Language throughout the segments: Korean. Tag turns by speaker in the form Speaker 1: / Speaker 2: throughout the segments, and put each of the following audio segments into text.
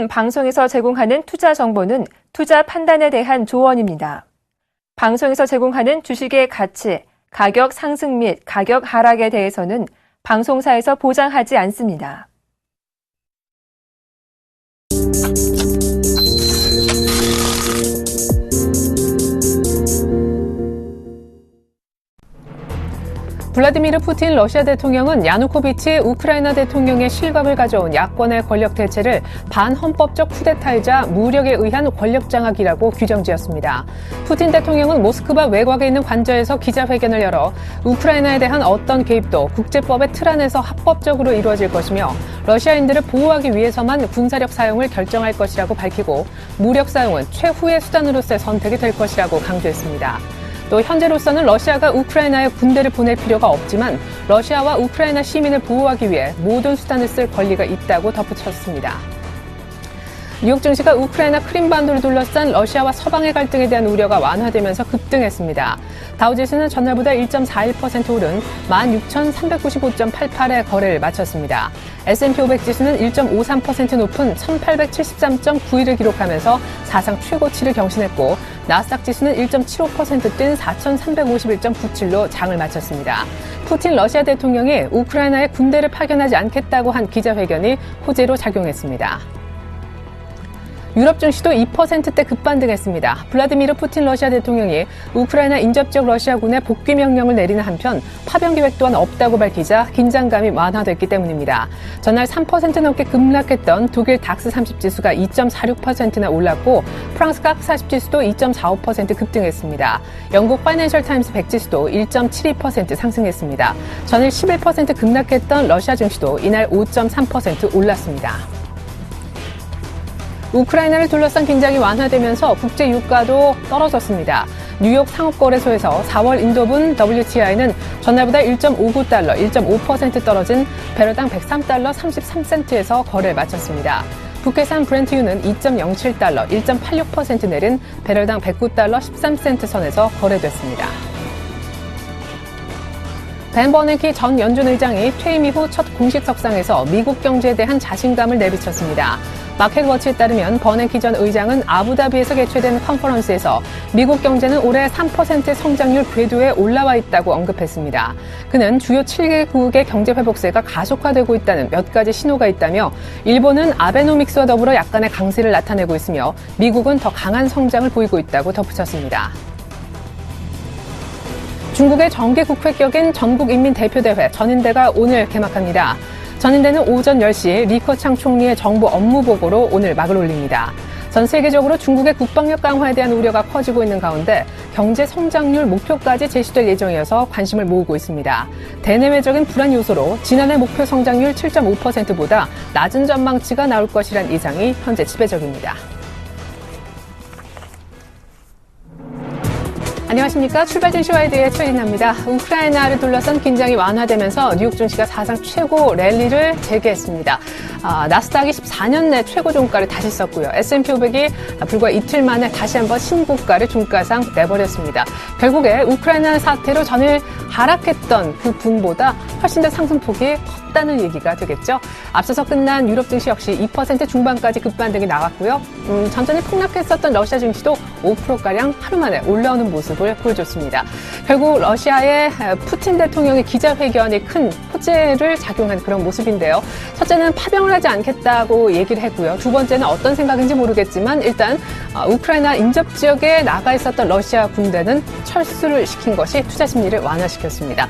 Speaker 1: 지금 방송에서 제공하는 투자 정보는 투자 판단에 대한 조언입니다. 방송에서 제공하는 주식의 가치, 가격 상승 및 가격 하락에 대해서는 방송사에서 보장하지 않습니다.
Speaker 2: 블라디미르 푸틴 러시아 대통령은 야누코비치 우크라이나 대통령의 실밥을 가져온 야권의 권력 대체를 반헌법적 쿠데타이자 무력에 의한 권력 장악이라고 규정지었습니다. 푸틴 대통령은 모스크바 외곽에 있는 관저에서 기자회견을 열어 우크라이나에 대한 어떤 개입도 국제법의 틀 안에서 합법적으로 이루어질 것이며 러시아인들을 보호하기 위해서만 군사력 사용을 결정할 것이라고 밝히고 무력 사용은 최후의 수단으로서의 선택이 될 것이라고 강조했습니다. 또 현재로서는 러시아가 우크라이나에 군대를 보낼 필요가 없지만 러시아와 우크라이나 시민을 보호하기 위해 모든 수단을 쓸 권리가 있다고 덧붙였습니다. 뉴욕 증시가 우크라이나 크림반도를 둘러싼 러시아와 서방의 갈등에 대한 우려가 완화되면서 급등했습니다. 다우지수는 전날보다 1.41% 오른 16,395.88의 거래를 마쳤습니다. S&P 500 지수는 1.53% 높은 1,873.91을 기록하면서 사상 최고치를 경신했고 나스닥 지수는 1.75% 뛴 4,351.97로 장을 마쳤습니다. 푸틴 러시아 대통령이 우크라이나에 군대를 파견하지 않겠다고 한 기자회견이 호재로 작용했습니다. 유럽 증시도 2%대 급반등했습니다. 블라디미르 푸틴 러시아 대통령이 우크라이나 인접지역 러시아군에 복귀 명령을 내리는 한편 파병 계획 또한 없다고 밝히자 긴장감이 완화됐기 때문입니다. 전날 3% 넘게 급락했던 독일 닥스 30 지수가 2.46%나 올랐고 프랑스 각 40 지수도 2.45% 급등했습니다. 영국 파이낸셜 타임스 100 지수도 1.72% 상승했습니다. 전일 11% 급락했던 러시아 증시도 이날 5.3% 올랐습니다. 우크라이나를 둘러싼 긴장이 완화되면서 국제 유가도 떨어졌습니다. 뉴욕 상업거래소에서 4월 인도분 WTI는 전날보다 1.59달러, 1.5% 떨어진 배럴당 103달러 33센트에서 거래를 마쳤습니다. 북해산 브렌트유는 2.07달러, 1.86% 내린 배럴당 109달러 13센트 선에서 거래됐습니다. 벤 버냉키 전 연준 의장이 퇴임 이후 첫 공식 석상에서 미국 경제에 대한 자신감을 내비쳤습니다. 마켓워치에 따르면 버냉키 전 의장은 아부다비에서 개최된 컨퍼런스에서 미국 경제는 올해 3% 성장률 궤도에 올라와 있다고 언급했습니다. 그는 주요 7개국의 경제 회복세가 가속화되고 있다는 몇 가지 신호가 있다며 일본은 아베노믹스와 더불어 약간의 강세를 나타내고 있으며 미국은 더 강한 성장을 보이고 있다고 덧붙였습니다. 중국의 정기 국회격인 전국인민대표대회 전인대가 오늘 개막합니다. 전인대는 오전 10시 리커창 총리의 정부 업무보고로 오늘 막을 올립니다. 전 세계적으로 중국의 국방력 강화에 대한 우려가 커지고 있는 가운데 경제 성장률 목표까지 제시될 예정이어서 관심을 모으고 있습니다. 대내외적인 불안 요소로 지난해 목표 성장률 7.5%보다 낮은 전망치가 나올 것이란 예상이 현재 지배적입니다. 안녕하십니까. 출발 증시와이드의 최린아입니다. 우크라이나를 둘러싼 긴장이 완화되면서 뉴욕 증시가 사상 최고 랠리를 재개했습니다. 나스닥이 14년 내 최고 종가를 다시 썼고요. S&P 500이 불과 이틀 만에 다시 한번 신고가를 종가상 내버렸습니다. 결국에 우크라이나 사태로 전일 하락했던 그 분보다 훨씬 더 상승폭이 컸다는 얘기가 되겠죠. 앞서서 끝난 유럽 증시 역시 2% 중반까지 급반등이 나왔고요. 전전에 폭락했었던 러시아 증시도 5%가량 하루 만에 올라오는 모습을 보여줬습니다. 결국 러시아의 푸틴 대통령의 기자회견이 큰 호재를 작용한 그런 모습인데요. 첫째는 파병을 하지 않겠다고 얘기를 했고요. 두 번째는 어떤 생각인지 모르겠지만 일단 우크라이나 인접 지역에 나가 있었던 러시아 군대는 철수를 시킨 것이 투자 심리를 완화시켰습니다.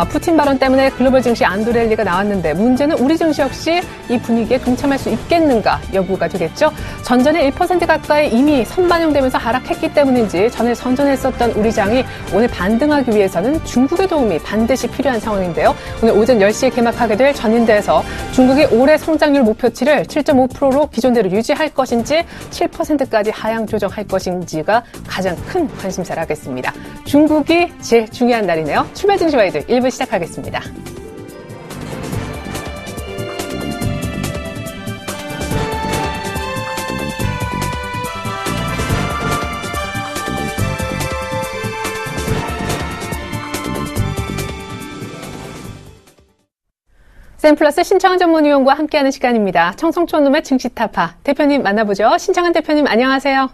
Speaker 2: 푸틴 발언 때문에 글로벌 증시 안도랠리가 나왔는데 문제는 우리 증시 역시 이 분위기에 동참할 수 있겠는가 여부가 되겠죠. 전전에 1% 가까이 이미 선반영되면서 하락했기 때문인지 전에 선전했었던 우리 장이 오늘 반등하기 위해서는 중국의 도움이 반드시 필요한 상황인데요. 오늘 오전 10시에 개막하게 될 전인대에서 중국이 올해 성장률 목표치를 7.5%로 기존대로 유지할 것인지 7%까지 하향 조정할 것인지가 가장 큰 관심사를 하겠습니다. 중국이 제일 중요한 날이네요. 출발 증시와이드 1부 시작하겠습니다. 샘플러스 신청한 전문위원과 함께하는 시간입니다. 청송촌놈의 증시타파 대표님 만나보죠. 신청한 대표님 안녕하세요.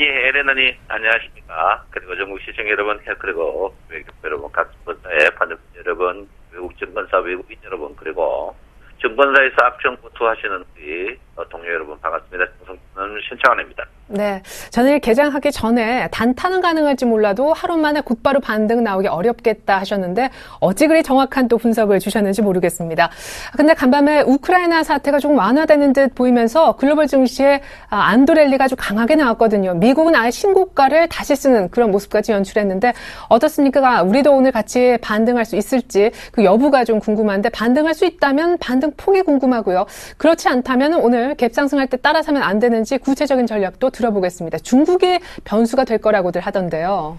Speaker 3: 예, 에레나님 안녕하십니까. 그리고 전국 시청 여러분, 그리고 외국 여러분, 각 증권사의 판매분 여러분, 외국 증권사 외국인 여러분, 그리고 증권사에서 악평 보투하시는 우리 동료 여러분 반갑습니다. 청송촌 신청원입니다.
Speaker 2: 네, 전일 개장하기 전에 단타는 가능할지 몰라도 하루 만에 곧바로 반등 나오기 어렵겠다 하셨는데 어찌 그리 정확한 또 분석을 주셨는지 모르겠습니다. 근데 간밤에 우크라이나 사태가 조금 완화되는 듯 보이면서 글로벌 증시에 안도 랠리가 아주 강하게 나왔거든요. 미국은 아예 신고가를 다시 쓰는 그런 모습까지 연출했는데 어떻습니까? 우리도 오늘 같이 반등할 수 있을지 그 여부가 좀 궁금한데 반등할 수 있다면 반등 폭이 궁금하고요. 그렇지 않다면 오늘 갭 상승할 때 따라서면 안 되는지 구체적인 전략도 들어보겠습니다. 중국이 변수가 될 거라고들 하던데요.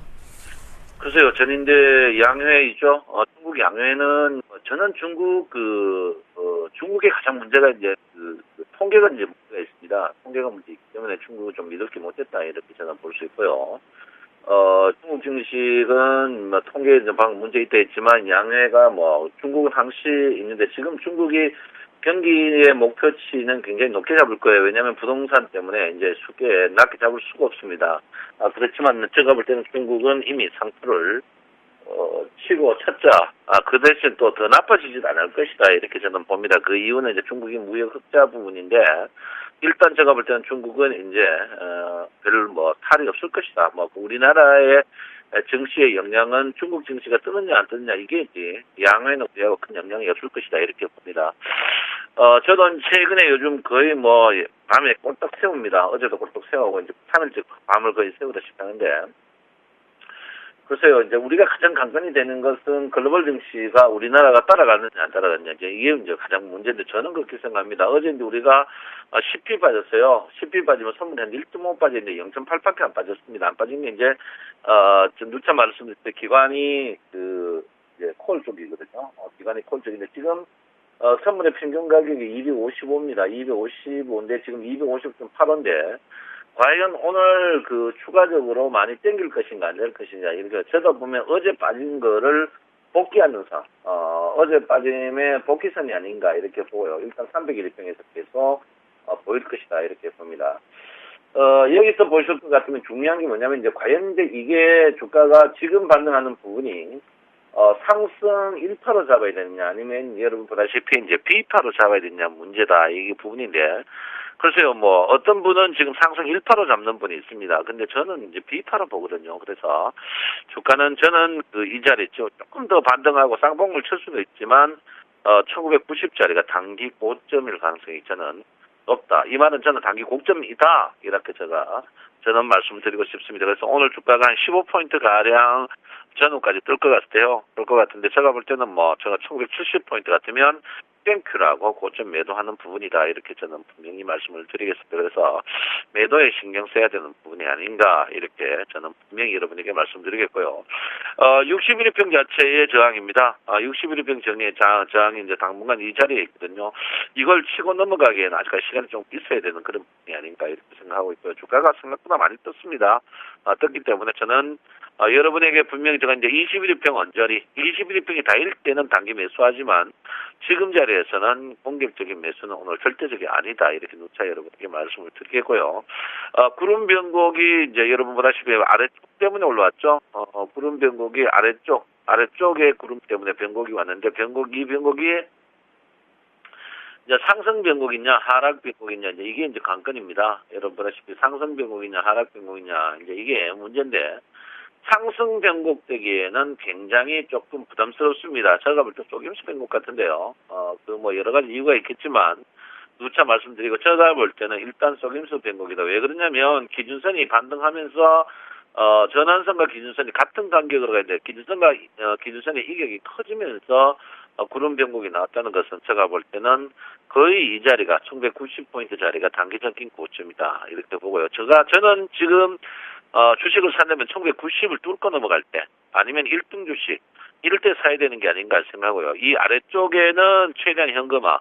Speaker 3: 글쎄요, 저는 이제 양회이죠. 중국 양회는 저는 중국의 가장 문제가 이제 통계가 이제 문제가 있습니다. 통계가 문제이기 때문에 중국을 좀 믿을 게 못했다 이렇게 저는 볼 수 있고요. 중국 증시는 뭐 통계에 방금 문제 있다 했지만 양회가 뭐 중국은 항시 있는데 지금 중국이 경기의 목표치는 굉장히 높게 잡을 거예요. 왜냐하면 부동산 때문에 이제 쉽게 낮게 잡을 수가 없습니다. 그렇지만 제가 볼 때는 중국은 이미 상투를 치고 쳤자. 그 대신 또 더 나빠지지도 않을 것이다. 이렇게 저는 봅니다. 그 이유는 이제 중국이 무역 흑자 부분인데 일단 제가 볼 때는 중국은 이제 별 뭐 탈이 없을 것이다. 뭐 우리나라의 증시의 영향은 중국 증시가 뜨느냐 안 뜨느냐 이게 이제 양회는 우리하고 큰 영향이 없을 것이다 이렇게 봅니다. 저도 최근에 요즘 거의 뭐 밤에 꼴딱 세웁니다. 어제도 꼴딱 세우고 이제 3일째 밤을 거의 세우다시피 하는데 글쎄요, 이제 우리가 가장 관건이 되는 것은 글로벌 증시가 우리나라가 따라가느냐 안 따라가느냐 이게 이제 가장 문제인데 저는 그렇게 생각합니다. 어제 이제 우리가 10피 빠졌어요. 10피 빠지면 선물이 한 1.5 빠졌는데 0.8밖에 안 빠졌습니다. 안 빠진 게 이제 좀 누차 말씀드릴 때 기관이 이제 콜 쪽이거든요. 기관이 콜 쪽인데 지금 선물의 평균 가격이 255입니다. 255인데 지금 250.8원인데 과연 오늘 추가적으로 많이 땡길 것인가 안 될 것인가 이렇게 저다 보면 어제 빠진 거를 복귀하는 상 어제 빠짐의 복귀선이 아닌가 이렇게 보고요. 일단 301평에서 계속 보일 것이다 이렇게 봅니다. 여기서 보실 것 같으면 중요한 게 뭐냐면 이제 과연 이제 이게 주가가 지금 반등하는 부분이 상승 1파로 잡아야 되느냐 아니면 여러분 보다시피 이제 B파로 잡아야 되느냐 문제다 이게 부분인데 글쎄요, 뭐, 어떤 분은 지금 상승 1파로 잡는 분이 있습니다. 근데 저는 이제 B파로 보거든요. 그래서 주가는 저는 이 자리 있죠. 조금 더 반등하고 쌍봉을 칠 수도 있지만, 1990짜리가 단기 고점일 가능성이 저는 높다. 이 말은 저는 단기 고점이다. 이렇게 저는 말씀드리고 싶습니다. 그래서 오늘 주가가 한 15포인트 가량 전후까지 뜰 것 같아요. 뜰 것 같은데 제가 볼 때는 뭐, 제가 1970포인트 같으면 땡큐라고 고점 매도하는 부분이다 이렇게 저는 분명히 말씀을 드리겠습니다. 그래서 매도에 신경 써야 되는 부분이 아닌가 이렇게 저는 분명히 여러분에게 말씀드리겠고요. 61일평 자체의 저항입니다. 61일평 정리의 저항이 이제 당분간 이 자리에 있거든요. 이걸 치고 넘어가기에는 아직까지 시간이 좀 있어야 되는 그런 부분이 아닌가 이렇게 생각하고 있고요. 주가가 생각보다 많이 떴습니다. 떴기 때문에 저는 여러분에게 분명히 제가 이제 21일평 언저리, 21일평이 다일 때는 단기 매수하지만 지금 자리에서는 공격적인 매수는 오늘 절대적이 아니다. 이렇게 누차 여러분에게 말씀을 드리겠고요. 구름 변곡이 이제 여러분 보다시피 아래쪽 때문에 올라왔죠. 구름 변곡이 아래쪽에 구름 때문에 변곡이 왔는데 이 변곡이 이제 상승 변곡이냐 하락 변곡이냐 이제 이게 이제 관건입니다. 여러분 보다시피 상승 변곡이냐 하락 변곡이냐 이제 이게 문제인데 상승 변곡되기에는 굉장히 조금 부담스럽습니다. 제가 볼 때 속임수 변곡 같은데요. 뭐 여러 가지 이유가 있겠지만 누차 말씀드리고 제가 볼 때는 일단 속임수 변곡이다. 왜 그러냐면 기준선이 반등하면서 전환선과 기준선이 같은 간격으로 가야 돼. 기준선의 이격이 커지면서 구름 변곡이 나왔다는 것은 제가 볼 때는 거의 이 자리가 1990포인트 자리가 단기적인 고점이다. 이렇게 보고요. 저는 지금 주식을 산다면 1990을 뚫고 넘어갈 때 아니면 1등 주식 이럴 때 사야 되는 게 아닌가 생각하고요. 이 아래쪽에는 최대한 현금화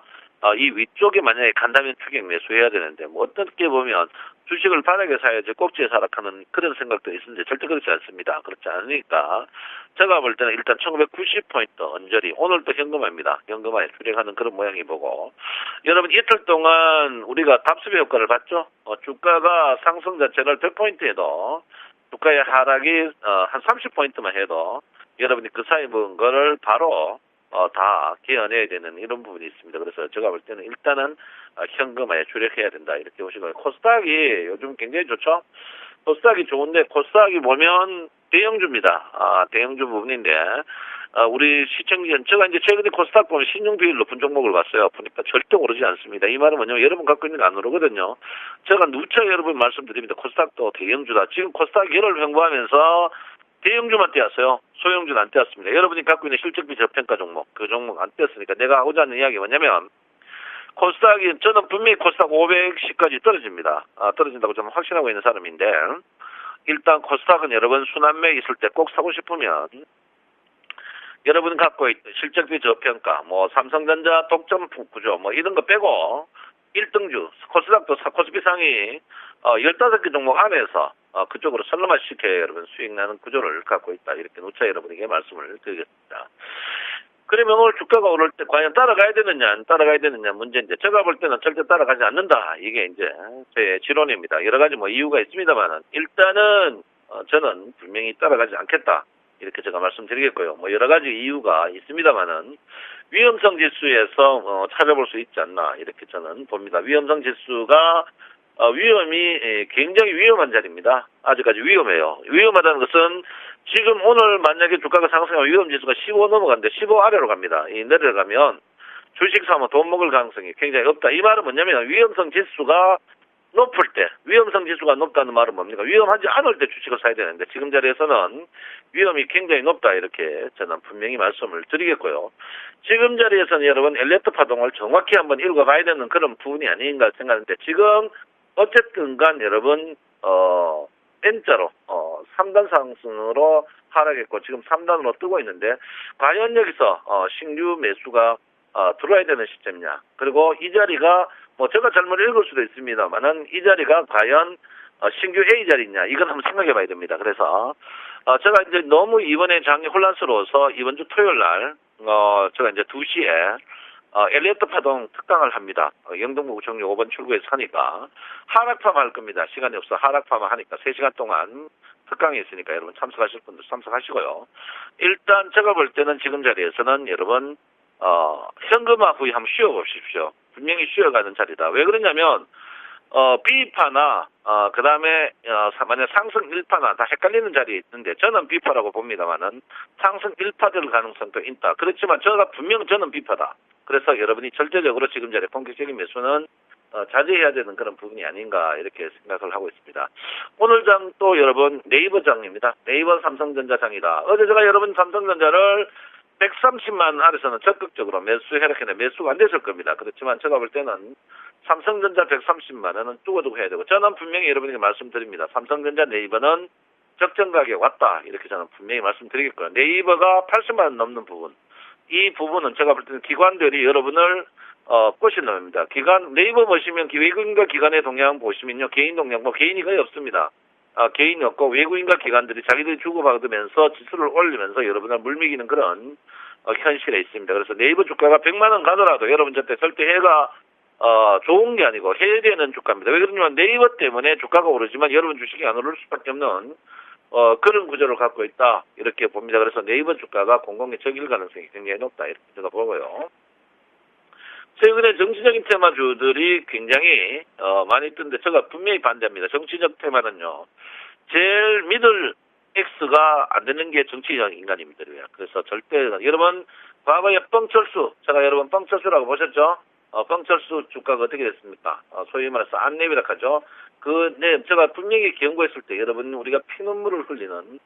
Speaker 3: 이 위쪽에 만약에 간다면 추격 매수해야 되는데, 뭐 어떻게 보면 주식을 바닥에 사야지 꼭지에 사락하는 그런 생각도 있는데 절대 그렇지 않습니다. 그렇지 않으니까 제가 볼 때는 일단 1990포인트 언저리, 오늘도 현금화입니다. 현금화에 출행하는 그런 모양이 보고, 여러분 이틀 동안 우리가 답습의 효과를 봤죠. 주가가 상승 자체를 100포인트 해도 주가의 하락이 한 30포인트만 해도 여러분이 그 사이 먹은 거를 바로 다 개어내야 되는 이런 부분이 있습니다. 그래서 제가 볼 때는 일단은 현금화에 주력해야 된다 이렇게 보시고요. 코스닥이 요즘 굉장히 좋죠. 코스닥이 좋은데 코스닥이 보면 대형주입니다. 대형주 부분인데 우리 시청자, 제가 이제 최근에 코스닥 보면 신용 비율 높은 종목을 봤어요. 보니까 절대 오르지 않습니다. 이 말은 뭐냐면 여러분 갖고 있는 게 안 오르거든요. 제가 누차 여러분 말씀드립니다. 코스닥도 대형주다. 지금 코스닥 열을 횡보하면서 대형주만 떼었어요. 소형주는 안 떼었습니다. 여러분이 갖고 있는 실적비 저평가 종목, 그 종목 안 떼었으니까 내가 하고자 하는 이야기가 뭐냐면 코스닥이, 저는 분명히 코스닥 510까지 떨어집니다. 떨어진다고 저는 확신하고 있는 사람인데, 일단 코스닥은 여러분 순환매 있을 때 꼭 사고 싶으면 여러분 갖고 있는 실적비 저평가, 뭐 삼성전자 독점 구조, 뭐 이런 거 빼고 1등주, 코스닥도 코스피 상위 15개 종목 안에서 그쪽으로 설렁화 시켜야 여러분 수익 나는 구조를 갖고 있다. 이렇게 누차 여러분에게 말씀을 드리겠습니다. 그러면 오늘 주가가 오를 때 과연 따라가야 되느냐, 안 따라가야 되느냐 문제인데, 제가 볼 때는 절대 따라가지 않는다. 이게 이제 제 지론입니다. 여러 가지 뭐 이유가 있습니다만은, 일단은 저는 분명히 따라가지 않겠다. 이렇게 제가 말씀드리겠고요. 뭐 여러 가지 이유가 있습니다만은, 위험성 지수에서 찾아볼 수 있지 않나. 이렇게 저는 봅니다. 위험성 지수가 위험이 굉장히 위험한 자리입니다. 아직까지 위험해요. 위험하다는 것은 지금 오늘 만약에 주가가 상승하면 위험지수가 15 넘어가는데 15 아래로 갑니다. 이 내려가면 주식 사면 돈 먹을 가능성이 굉장히 없다. 이 말은 뭐냐면 위험성 지수가 높을 때, 위험성 지수가 높다는 말은 뭡니까? 위험하지 않을 때 주식을 사야 되는데 지금 자리에서는 위험이 굉장히 높다. 이렇게 저는 분명히 말씀을 드리겠고요. 지금 자리에서는 여러분 엘리어트 파동을 정확히 한번 읽어봐야 되는 그런 부분이 아닌가 생각하는데, 지금 어쨌든 간 여러분 N자로 3단 상승으로 하락했고 지금 3단으로 뜨고 있는데, 과연 여기서 신규 매수가 들어와야 되는 시점이냐, 그리고 이 자리가 뭐 제가 잘못 읽을 수도 있습니다만은 이 자리가 과연 신규 A 자리냐, 이건 한번 생각해 봐야 됩니다. 그래서 제가 이제 너무 이번에 장이 혼란스러워서 이번 주 토요일 날 제가 이제 2시에 엘리어트 파동 특강을 합니다. 영등포 구청역 5번 출구에서 하니까 하락파마 할 겁니다. 시간이 없어 하락파마 하니까 3시간 동안 특강이 있으니까 여러분 참석하실 분들 참석하시고요. 일단 제가 볼 때는 지금 자리에서는 여러분 현금화 후에 한번 쉬어보십시오. 분명히 쉬어가는 자리다. 왜 그러냐면 B파나 그다음에 만약 상승 1파나 다 헷갈리는 자리에 있는데, 저는 B파라고 봅니다만은 상승 1파 될 가능성도 있다. 그렇지만 저는 B파다. 그래서 여러분이 절대적으로 지금 자리에 본격적인 매수는 자제해야 되는 그런 부분이 아닌가 이렇게 생각을 하고 있습니다. 오늘 장 또 여러분 네이버 장입니다. 네이버 삼성전자 장이다. 어제 제가 여러분 삼성전자를 130만 아래서는 적극적으로 매수해라했는데 매수가 안 됐을 겁니다. 그렇지만 제가 볼 때는 삼성전자 130만 원은 두고두고 해야 되고, 저는 분명히 여러분에게 말씀드립니다. 삼성전자 네이버는 적정 가격 왔다. 이렇게 저는 분명히 말씀드리겠고요. 네이버가 80만 원 넘는 부분, 이 부분은 제가 볼 때는 기관들이 여러분을 꼬신 놈입니다. 네이버 보시면 외국인과 기관의 동향 보시면요, 개인 동향 개인이 거의 없습니다. 개인이 없고 외국인과 기관들이 자기들이 주고받으면서 지수를 올리면서 여러분을 물미기는 그런 현실에 있습니다. 그래서 네이버 주가가 100만 원 가더라도 여러분 절대 해가 좋은 게 아니고 해되는 주가입니다. 왜 그러냐면 네이버 때문에 주가가 오르지만 여러분 주식이 안 오를 수밖에 없는 그런 구조를 갖고 있다. 이렇게 봅니다. 그래서 네이버 주가가 공공의 적일 가능성이 굉장히 높다. 이렇게 제가 보고요. 최근에 정치적인 테마주들이 굉장히 많이 뜨는데 제가 분명히 반대합니다. 정치적 테마는요, 제일 믿을 X가 안 되는 게 정치적 인간입니다. 그래서 절대 여러분 과거에 뻥철수, 제가 여러분 뻥철수라고 보셨죠? 뻥철수 주가가 어떻게 됐습니까? 소위 말해서 안내비라 하죠. 제가 분명히 경고했을 때 여러분 우리가 피눈물을 흘리는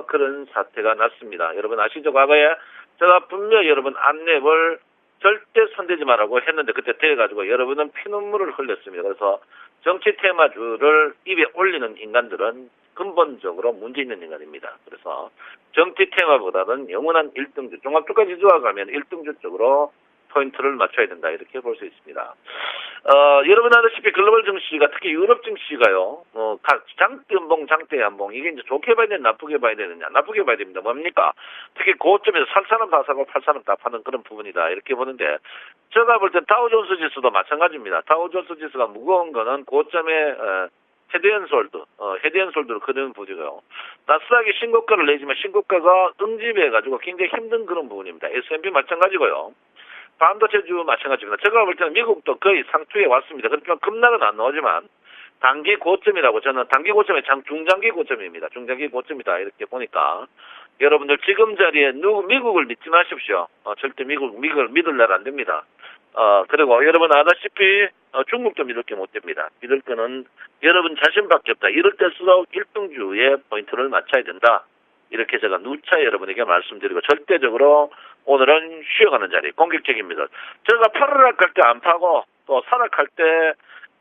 Speaker 3: 그런 사태가 났습니다. 여러분 아시죠? 과거에 제가 분명히 여러분 안내를 절대 손대지 말라고 했는데 그때 돼가지고 여러분은 피눈물을 흘렸습니다. 그래서 정치 테마주를 입에 올리는 인간들은 근본적으로 문제 있는 인간입니다. 그래서 정치 테마보다는 영원한 1등주, 종합주가 지수와 가면 1등주 쪽으로 포인트를 맞춰야 된다. 이렇게 볼 수 있습니다. 여러분 아시다시피 글로벌 증시가 특히 유럽 증시가요. 장대 연봉, 장대 연봉 이게 이제 좋게 봐야 되냐, 나쁘게 봐야 되느냐, 나쁘게 봐야 됩니다. 뭡니까? 특히 고점에서 살 사람 다 사고 팔 사람 다 파는 그런 부분이다. 이렇게 보는데 제가 볼 땐 다우존스 지수도 마찬가지입니다. 다우존스 지수가 무거운 거는 고점에 헤드앤솔드로 그런 부분이고요. 나스닥이 신고가를 내지만 신고가가 응집해가지고 굉장히 힘든 그런 부분입니다. S&P 마찬가지고요. 반도체주 마찬가지입니다. 제가 볼 때는 미국도 거의 상투에 왔습니다. 그렇지만 급락은 안 나오지만 단기 고점이라고 저는 단기 고점이 중장기 고점입니다. 중장기 고점이다 이렇게 보니까 여러분들 지금 자리에 미국을 믿지 마십시오. 절대 미국을 믿을래라 안 됩니다. 그리고 여러분 아다시피 중국도 믿을 게 못 됩니다. 믿을 거는 여러분 자신밖에 없다. 이럴 때일수록 1등주에 포인트를 맞춰야 된다. 이렇게 제가 누차 여러분에게 말씀드리고 절대적으로 오늘은 쉬어가는 자리 공격적입니다. 제가 하락할 때 안 파고 또 하락할 때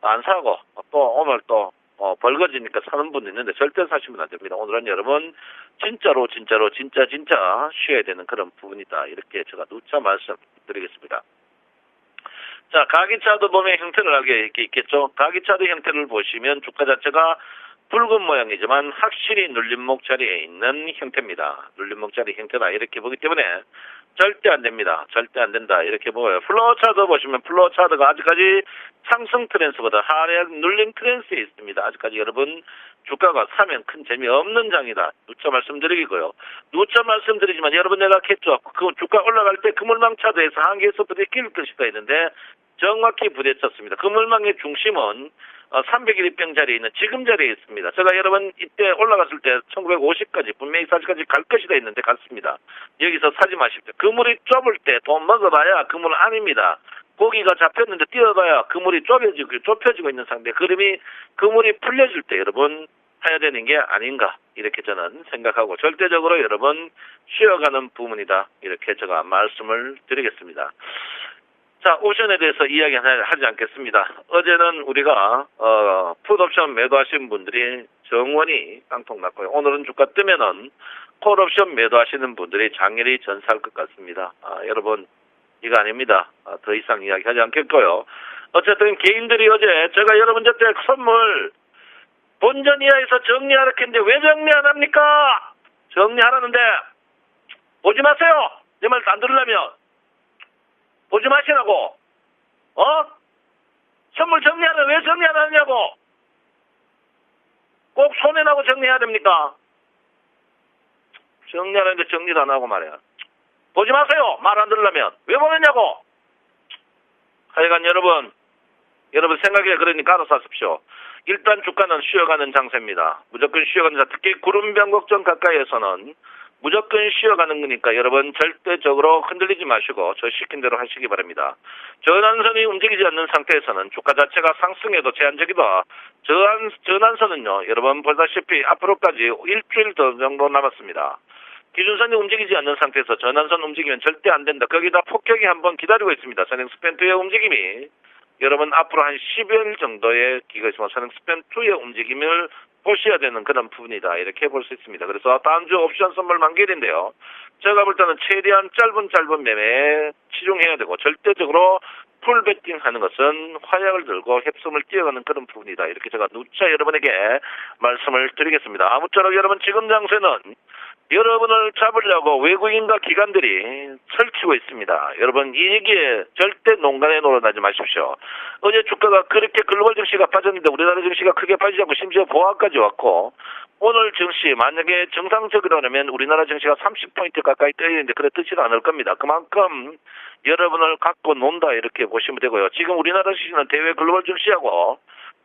Speaker 3: 안 사고 또 오늘 또 벌거지니까 사는 분도 있는데 절대 사시면 안 됩니다. 오늘은 여러분 진짜 쉬어야 되는 그런 부분이다. 이렇게 제가 누차 말씀드리겠습니다. 자, 가기차도 보면 형태를 하게 있겠죠. 가기차도 형태를 보시면 주가 자체가 붉은 모양이지만 확실히 눌림목 자리에 있는 형태입니다. 눌림목 자리 형태다 이렇게 보기 때문에 절대 안 됩니다. 절대 안 된다 이렇게 보여요. 플로어 차트 보시면 플로어 차트가 아직까지 상승 트렌드보다 하락 눌림 트렌드에 있습니다. 아직까지 여러분 주가가 사면 큰 재미없는 장이다. 누차 말씀드리고요. 누차 말씀드리지만 여러분 내가 했죠. 그 주가 올라갈 때 그물망 차트에서 한계에서 부딪힐 것이다 했는데 정확히 부딪혔습니다. 그물망의 중심은 301입병 자리에 있는 지금 자리에 있습니다. 제가 여러분 이때 올라갔을 때 1950까지 분명히 40까지 갈 것이다 했는데 갔습니다. 여기서 사지 마십시오. 그물이 좁을 때 돈 먹어봐야 그물 아닙니다. 고기가 잡혔는데 뛰어봐야 그물이 좁혀지고 있는 상태. 그물이 풀려질 때 여러분 해야 되는 게 아닌가 이렇게 저는 생각하고 절대적으로 여러분 쉬어가는 부분이다 이렇게 제가 말씀을 드리겠습니다. 자, 옵션에 대해서 이야기하지 않겠습니다. 어제는 우리가 풋옵션 매도하신 분들이 정원이 깡통 났고요. 오늘은 주가 뜨면은 콜옵션 매도하시는 분들이 장렬히 전사할 것 같습니다. 여러분 이거 아닙니다. 더 이상 이야기하지 않겠고요. 어쨌든 개인들이 어제 제가 여러분 저때 선물 본전 이하에서 정리하라 했는데 왜 정리 안 합니까? 정리하라는데 보지 마세요. 내 말 안 들으려면 보지 마시라고. 선물 정리하라 왜 정리 안 하냐고. 꼭 손해나고 정리해야 됩니까? 정리하는데 정리도 안 하고 말이야. 보지 마세요. 말 안 들으려면. 왜 보느냐고. 하여간 여러분 생각에 그러니까 알아서 하십시오. 일단 주가는 쉬어가는 장세입니다. 무조건 쉬어가는 장세. 특히 구름변곡점 가까이에서는 무조건 쉬어가는 거니까 여러분 절대적으로 흔들리지 마시고 저 시킨 대로 하시기 바랍니다. 전환선이 움직이지 않는 상태에서는 주가 자체가 상승해도 제한적이다. 전환선은요 여러분 보다시피 앞으로까지 일주일 더 정도 남았습니다. 기준선이 움직이지 않는 상태에서 전환선 움직이면 절대 안 된다. 거기다 폭격이 한번 기다리고 있습니다. 선행스팬2의 움직임이 여러분 앞으로 한 10일 정도의 기가 있으면 선행스팬2의 움직임을 보셔야 되는 그런 부분이다. 이렇게 볼 수 있습니다. 그래서 다음 주 옵션 선물 만기일인데요. 제가 볼 때는 최대한 짧은 매매에 치중해야 되고 절대적으로 풀 베팅하는 것은 화약을 들고 hebsum을 뛰어가는 그런 부분이다. 이렇게 제가 누차 여러분에게 말씀을 드리겠습니다. 아무쪼록 여러분 지금 장세는 여러분을 잡으려고 외국인과 기관들이 설치고 있습니다. 여러분 이 얘기에 절대 농간에 놀아나지 마십시오. 어제 주가가 그렇게 글로벌 증시가 빠졌는데 우리나라 증시가 크게 빠지지 않고 심지어 보합까지 왔고 오늘 증시 만약에 정상적이라면 우리나라 증시가 30포인트 가까이 떨어지는데 그렇지는 않을 겁니다. 그만큼 여러분을 갖고 논다 이렇게 보시면 되고요. 지금 우리나라 증시는 대외 글로벌 증시하고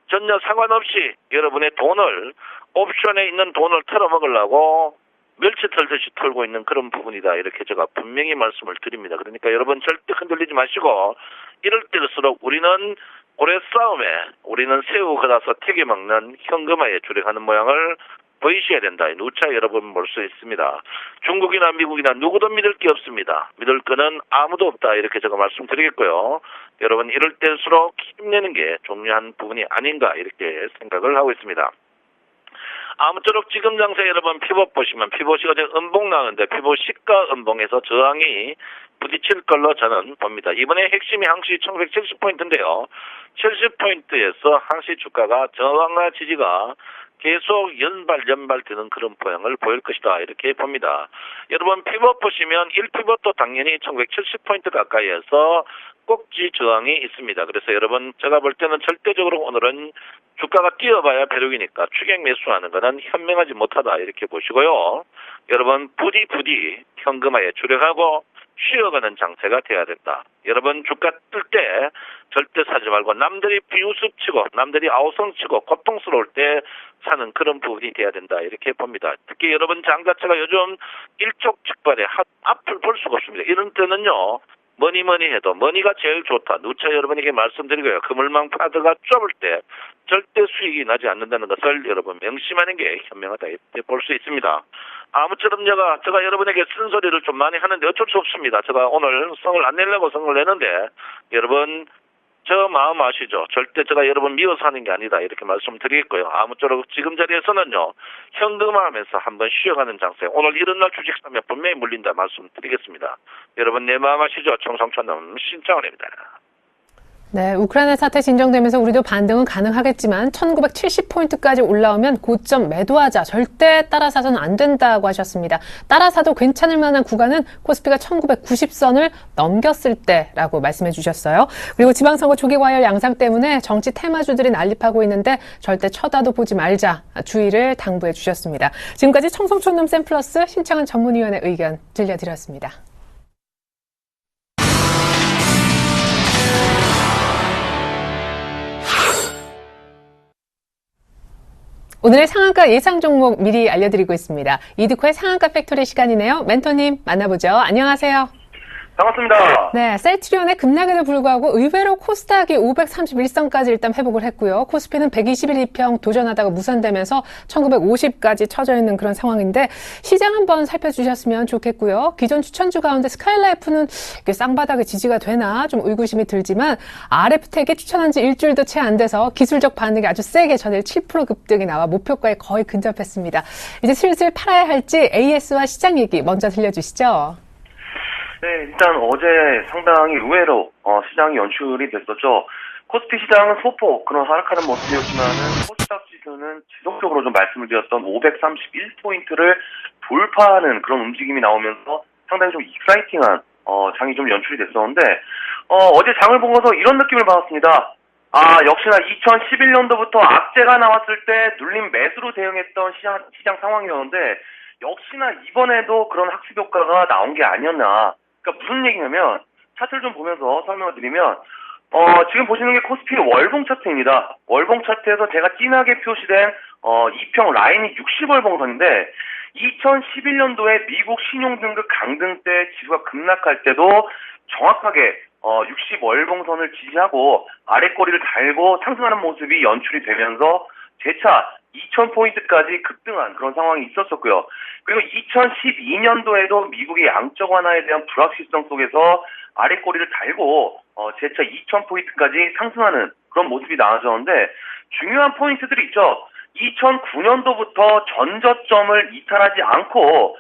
Speaker 3: 전혀 상관없이 여러분의 돈을 옵션에 있는 돈을 털어먹으려고 멸치 털듯이 털고 있는 그런 부분이다. 이렇게 제가 분명히 말씀을 드립니다. 그러니까 여러분 절대 흔들리지 마시고 이럴 때일수록 우리는 고래 싸움에 우리는 새우 걷어서 튀겨 먹는 현금화에 주력하는 모양을 보이셔야 된다. 누차 여러분 볼 수 있습니다. 중국이나 미국이나 누구도 믿을 게 없습니다. 믿을 거는 아무도 없다. 이렇게 제가 말씀드리겠고요. 여러분 이럴 때일수록 힘내는 게 중요한 부분이 아닌가 이렇게 생각을 하고 있습니다. 아무쪼록 지금 장세 여러분 피봇 보시면 피봇이 어제 음봉 나오는데 피봇10과 음봉에서 저항이 부딪힐 걸로 저는 봅니다. 이번에 핵심이 항시 1170포인트인데요. 70포인트에서 항시 주가가 저항과 지지가 계속 연발 되는 그런 모양을 보일 것이다 이렇게 봅니다. 여러분 피벗 보시면 1피벗도 당연히 1170포인트 가까이에서 꼭지 저항이 있습니다. 그래서 여러분 제가 볼 때는 절대적으로 오늘은 주가가 뛰어봐야 벼룩이니까 추격 매수하는 것은 현명하지 못하다 이렇게 보시고요. 여러분 부디 현금화에 주력하고 쉬어가는 장세가 돼야 된다. 여러분 주가 뜰 때 절대 사지 말고 남들이 비웃음치고 남들이 아우성치고 고통스러울 때 사는 그런 부분이 돼야 된다 이렇게 봅니다. 특히 여러분 장 자체가 요즘 일촉즉발에 앞을 볼 수가 없습니다. 이런 때는요. 뭐니 해도 머니가 제일 좋다. 누차 여러분에게 말씀드리고요. 그물망 파드가 좁을 때 절대 수익이 나지 않는다는 것을 여러분 명심하는 게 현명하다 이렇게 볼 수 있습니다. 아무쪼록 제가 여러분에게 쓴소리를 좀 많이 하는데 어쩔 수 없습니다. 제가 오늘 성을 안 내려고 성을 내는데 여러분 저 마음 아시죠? 절대 제가 여러분 미워서 하는 게 아니다 이렇게 말씀드리겠고요. 아무쪼록 지금 자리에서는요. 현금화하면서 한번 쉬어가는 장세. 오늘 이런 날 주식 사면 분명히 물린다 말씀드리겠습니다. 여러분 내 마음 아시죠? 청성천남 신창원입니다.
Speaker 2: 네, 우크라이나 사태 진정되면서 우리도 반등은 가능하겠지만 1970포인트까지 올라오면 고점 매도하자. 절대 따라 사서는 안 된다고 하셨습니다. 따라 사도 괜찮을 만한 구간은 코스피가 1990선을 넘겼을 때라고 말씀해 주셨어요. 그리고 지방선거 조기 과열 양상 때문에 정치 테마주들이 난립하고 있는데 절대 쳐다도 보지 말자. 주의를 당부해 주셨습니다. 지금까지 청성촌놈 샘플러스 신창원 전문위원의 의견 들려드렸습니다. 오늘의 상한가 예상 종목 미리 알려드리고 있습니다. 이드코의 상한가 팩토리 시간이네요. 멘토님 만나보죠. 안녕하세요.
Speaker 4: 반갑습니다.
Speaker 2: 네, 셀트리온의 급락에도 불구하고 의외로 코스닥이 531선까지 일단 회복을 했고요. 코스피는 121일평 도전하다가 무산되면서 1950까지 처져 있는 그런 상황인데 시장 한번 살펴주셨으면 좋겠고요. 기존 추천주 가운데 스카이라이프는 쌍바닥에 지지가 되나 좀 의구심이 들지만 RF텍이 추천한 지 일주일도 채 안 돼서 기술적 반응이 아주 세게 전일 7% 급등이 나와 목표가에 거의 근접했습니다. 이제 슬슬 팔아야 할지 AS와 시장 얘기 먼저 들려주시죠.
Speaker 4: 네, 일단 어제 상당히 의외로 시장이 연출이 됐었죠. 코스피 시장은 소폭 그런 하락하는 모습이었지만은 코스닥 지수는 지속적으로 좀 말씀을 드렸던 531포인트를 돌파하는 그런 움직임이 나오면서 상당히 좀 익사이팅한 장이 좀 연출이 됐었는데 어제 장을 보고서 이런 느낌을 받았습니다. 역시나 2011년도부터 악재가 나왔을 때 눌림 매수로 대응했던 시장 상황이었는데 역시나 이번에도 그런 학습 효과가 나온 게 아니었나. 그러니까 무슨 얘기냐면 차트를 좀 보면서 설명을 드리면 지금 보시는 게 코스피 월봉 차트입니다. 월봉 차트에서 제가 진하게 표시된 2평 라인이 60월봉선인데 2011년도에 미국 신용등급 강등 때 지수가 급락할 때도 정확하게 60월봉선을 지지하고 아랫꼬리를 달고 상승하는 모습이 연출이 되면서 재차 2000포인트까지 급등한 그런 상황이 있었었고요. 그리고 2012년도에도 미국의 양적 완화에 대한 불확실성 속에서 아랫꼬리를 달고 재차 2000포인트까지 상승하는 그런 모습이 나와졌는데 중요한 포인트들이 있죠. 2009년도부터 전저점을 이탈하지 않고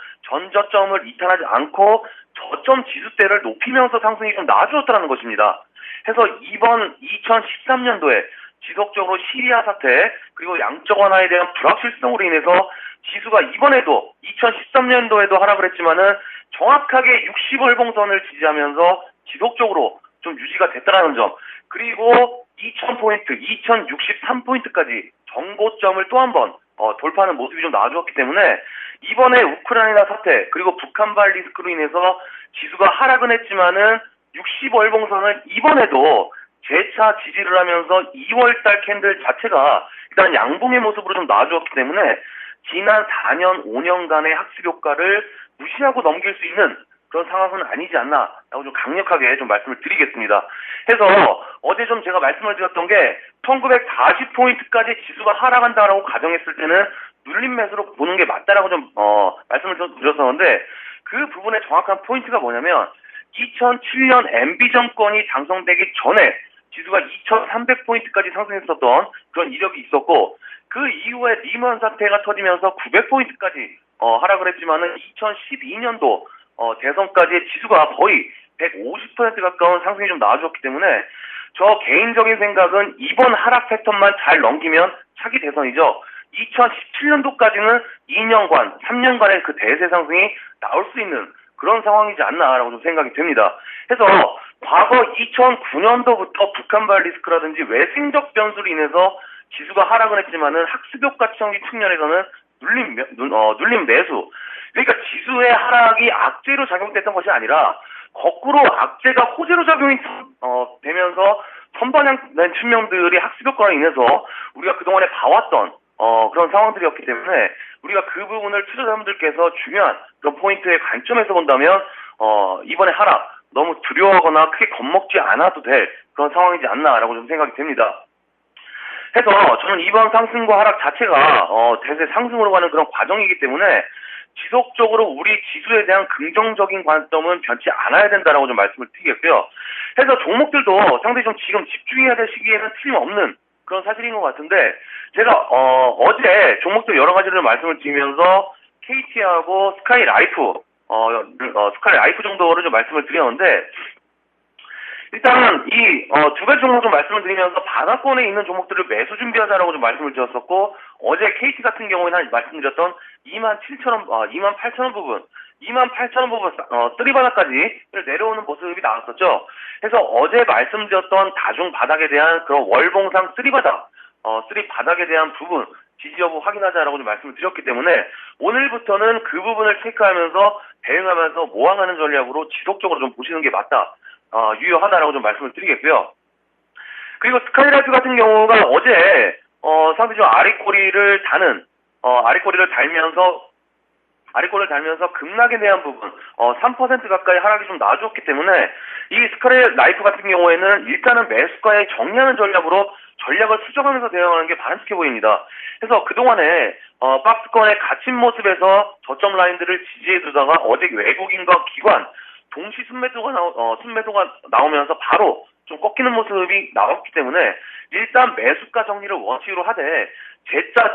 Speaker 4: 저점 지수대를 높이면서 상승이 좀 나아졌다는 것입니다. 해서 이번 2013년도에 지속적으로 시리아 사태 그리고 양적 완화에 대한 불확실성으로 인해서 지수가 이번에도 2013년도에도 하락을 했지만은 정확하게 60월봉선을 지지하면서 지속적으로 좀 유지가 됐다라는 점 그리고 2000포인트, 2063포인트까지 정고점을 또 한 번 돌파하는 모습이 좀 나아졌기 때문에 이번에 우크라이나 사태 그리고 북한발 리스크로 인해서 지수가 하락은 했지만은 60월봉선을 이번에도 재차 지지를 하면서 2월달 캔들 자체가 일단 양봉의 모습으로 좀 나아졌기 때문에 지난 4년, 5년간의 학습 효과를 무시하고 넘길 수 있는 그런 상황은 아니지 않나라고 좀 강력하게 좀 말씀을 드리겠습니다. 해서 어제 좀 제가 말씀을 드렸던 게 1940포인트까지 지수가 하락한다라고 가정했을 때는 눌림 매수로 보는 게 맞다라고 좀 말씀을 좀 드렸었는데 그 부분의 정확한 포인트가 뭐냐면 2007년 MB 정권이 장성되기 전에 지수가 2300포인트까지 상승했었던 그런 이력이 있었고 그 이후에 리먼 사태가 터지면서 900포인트까지 하락을 했지만은 2012년도 대선까지의 지수가 거의 150% 가까운 상승이 좀 나와줬기 때문에 저 개인적인 생각은 이번 하락 패턴만 잘 넘기면 차기 대선이죠. 2017년도까지는 2년간, 3년간의 그 대세 상승이 나올 수 있는 그런 상황이지 않나라고 좀 생각이 됩니다. 해서 과거 2009년도부터 북한발 리스크라든지 외생적 변수로 인해서 지수가 하락을 했지만은 학습효과 청기 측면에서는 눌림 매수. 그러니까 지수의 하락이 악재로 작용됐던 것이 아니라 거꾸로 악재가 호재로 작용이 되면서 선반영된 측면들이 학습효과로 인해서 우리가 그동안에 봐왔던 그런 상황들이었기 때문에 우리가 그 부분을 투자자분들께서 중요한 그런 포인트의 관점에서 본다면 이번에 하락 너무 두려워하거나 크게 겁먹지 않아도 될 그런 상황이지 않나라고 좀 생각이 됩니다. 해서 저는 이번 상승과 하락 자체가 대세 상승으로 가는 그런 과정이기 때문에 지속적으로 우리 지수에 대한 긍정적인 관점은 변치 않아야 된다라고 좀 말씀을 드리겠고요. 해서 종목들도 상당히 좀 지금 집중해야 될 시기에는 틀림없는 그런 사실인 것 같은데 제가 어제 종목들 여러 가지를 말씀을 드리면서 KT하고 스카이라이프 스카이라이프 정도를 좀 말씀을 드렸는데 일단 이 두 가지 종목 좀 말씀을 드리면서 바닥권에 있는 종목들을 매수 준비하자라고 좀 말씀을 드렸었고 어제 KT 같은 경우에는 말씀드렸던 28,000원 부분 28,000원 부분 뜨리바닥까지 내려오는 모습이 나왔었죠. 그래서 어제 말씀드렸던 다중 바닥에 대한 그런 월봉상 쓰리바닥 쓰리바닥에 대한 부분 지지 여부 확인하자라고 좀 말씀을 드렸기 때문에 오늘부터는 그 부분을 체크하면서 대응하면서 모항하는 전략으로 지속적으로 좀 보시는 게 맞다. 유효하다라고 좀 말씀을 드리겠고요. 그리고 스카이라이프 같은 경우가 어제 상당히 좀 아래꼬리를 달면서 급락에 대한 부분 3% 가까이 하락이 좀 나와줬기 때문에 이 스카이라이프 같은 경우에는 일단은 매수가에 정리하는 전략을 수정하면서 대응하는 게 바람직해 보입니다. 그래서 그동안에 박스권의 갇힌 모습에서 저점 라인들을 지지해 두다가 어제 외국인과 기관 동시 순매도가 나오면서 바로 좀 꺾이는 모습이 나왔기 때문에 일단 매수가 정리를 원칙으로 하되 재차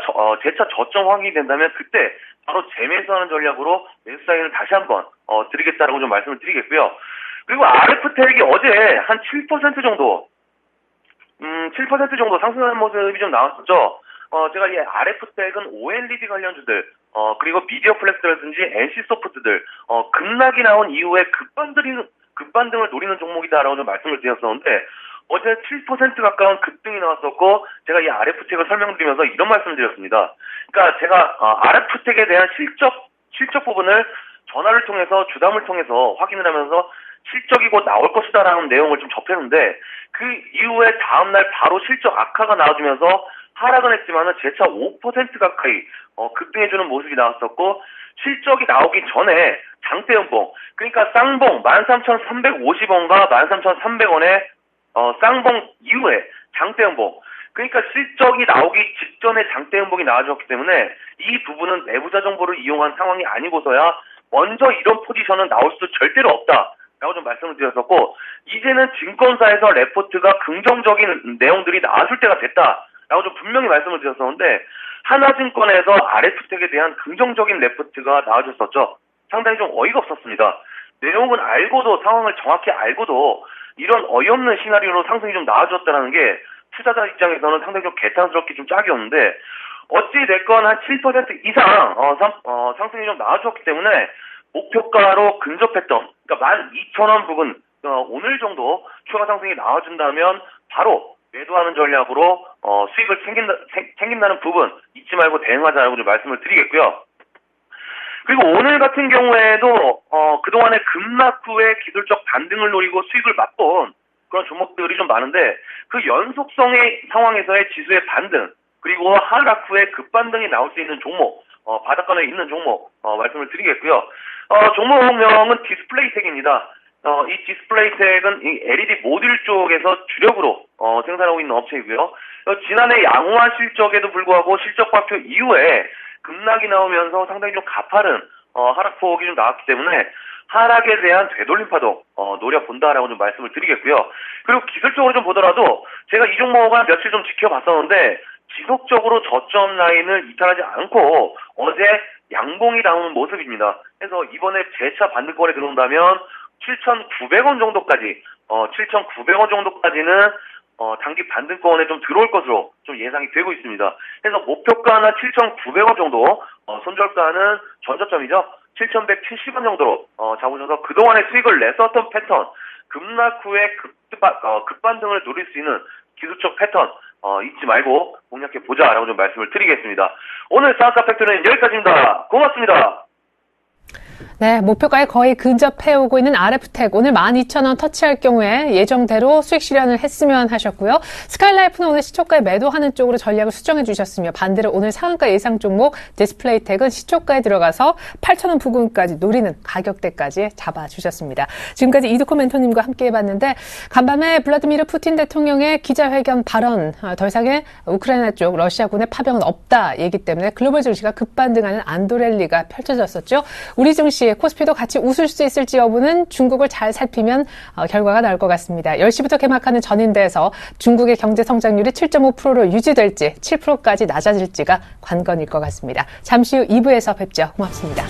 Speaker 4: 저점 확인이 된다면 그때 바로 재매수하는 전략으로 매수 사인을 다시 한번 드리겠다라고 좀 말씀을 드리겠고요. 그리고 RF텍이 어제 한 7% 정도 7% 정도 상승하는 모습이 좀 나왔었죠. 제가 이 RF텍은 OLED 관련주들, 그리고 미디어 플렉스라든지 NC소프트들, 급락이 나온 이후에 급반등을 노리는 종목이다라고 좀 말씀을 드렸었는데, 어제 7% 가까운 급등이 나왔었고, 제가 이 RF텍을 설명드리면서 이런 말씀을 드렸습니다. 그러니까 제가, RF텍에 대한 실적 부분을 전화를 통해서, 주담을 통해서 확인을 하면서 실적이 곧 나올 것이다라는 내용을 좀 접했는데, 그 이후에 다음날 바로 실적 악화가 나와주면서 하락은 했지만은 재차 5% 가까이 급등해주는 모습이 나왔었고 실적이 나오기 전에 장대연봉 그러니까 쌍봉 13,350원과 13,300원의 쌍봉 이후에 장대연봉 그러니까 실적이 나오기 직전에 장대연봉이 나와줬기 때문에 이 부분은 내부자 정보를 이용한 상황이 아니고서야 먼저 이런 포지션은 나올 수 절대로 없다. 라고 좀 말씀을 드렸었고 이제는 증권사에서 레포트가 긍정적인 내용들이 나와줄 때가 됐다. 라고 좀 분명히 말씀을 드렸었는데 하나증권에서 RF텍에 대한 긍정적인 레포트가 나와줬었죠. 상당히 좀 어이가 없었습니다. 내용은 알고도 상황을 정확히 알고도 이런 어이없는 시나리오로 상승이 좀 나와줬다는 게 투자자 입장에서는 상당히 좀 개탄스럽게 좀 짝이었는데 어찌됐건 한 7% 이상 상승이 좀 나와줬기 때문에 목표가로 근접했던 그러니까 12,000원 부분 오늘 정도 추가 상승이 나와준다면 바로 매도하는 전략으로 수익을 챙긴다는 부분 잊지 말고 대응하자라고 좀 말씀을 드리겠고요. 그리고 오늘 같은 경우에도 그동안에 급락 후에 기술적 반등을 노리고 수익을 맛본 그런 종목들이 좀 많은데 그 연속성의 상황에서의 지수의 반등 그리고 하락 후에 급반등이 나올 수 있는 종목 바닥권에 있는 종목 말씀을 드리겠고요. 종목명은 디스플레이텍입니다. 이 디스플레이텍은 이 LED 모듈 쪽에서 주력으로 생산하고 있는 업체이고요. 지난해 양호한 실적에도 불구하고 실적 발표 이후에 급락이 나오면서 상당히 좀 가파른 하락폭이 좀 나왔기 때문에 하락에 대한 되돌림 파동 노려본다라고 좀 말씀을 드리겠고요. 그리고 기술적으로 좀 보더라도 제가 이 종목을 며칠 좀 지켜봤었는데 지속적으로 저점 라인을 이탈하지 않고 어제 양봉이 나오는 모습입니다. 그래서 이번에 재차 반등권에 들어온다면 7,900원 정도까지 7,900원 정도까지는 단기 반등권에 좀 들어올 것으로 좀 예상이 되고 있습니다. 그래서 목표가나 7,900원 정도, 손절가는 전저점이죠. 7,170원 정도로 잡으셔서 그동안의 수익을 냈었던 패턴, 급락 후에 급반등을 노릴 수 있는 기술적 패턴 잊지 말고 공략해 보자라고 좀 말씀을 드리겠습니다. 오늘 사우카 팩트는 여기까지입니다. 고맙습니다.
Speaker 2: 네, 목표가에 거의 근접해오고 있는 RF텍 오늘 12,000원 터치할 경우에 예정대로 수익 실현을 했으면 하셨고요. 스카이라이프는 오늘 시초가에 매도하는 쪽으로 전략을 수정해 주셨으며 반대로 오늘 상한가 예상 종목 디스플레이텍은 시초가에 들어가서 8,000원 부근까지 노리는 가격대까지 잡아주셨습니다. 지금까지 이두코 멘토님과 함께 해봤는데 간밤에 블라디미르 푸틴 대통령의 기자회견 발언 더 이상의 우크라이나 쪽 러시아군의 파병은 없다 얘기 때문에 글로벌 증시가 급반등하는 안도랠리가 펼쳐졌었죠. 우리 증시 코스피도 같이 웃을 수 있을지 여부는 중국을 잘 살피면 결과가 나올 것 같습니다. 10시부터 개막하는 전인대에서 중국의 경제 성장률이 7.5%로 유지될지 7%까지 낮아질지가 관건일 것 같습니다. 잠시 후 2부에서 뵙죠. 고맙습니다.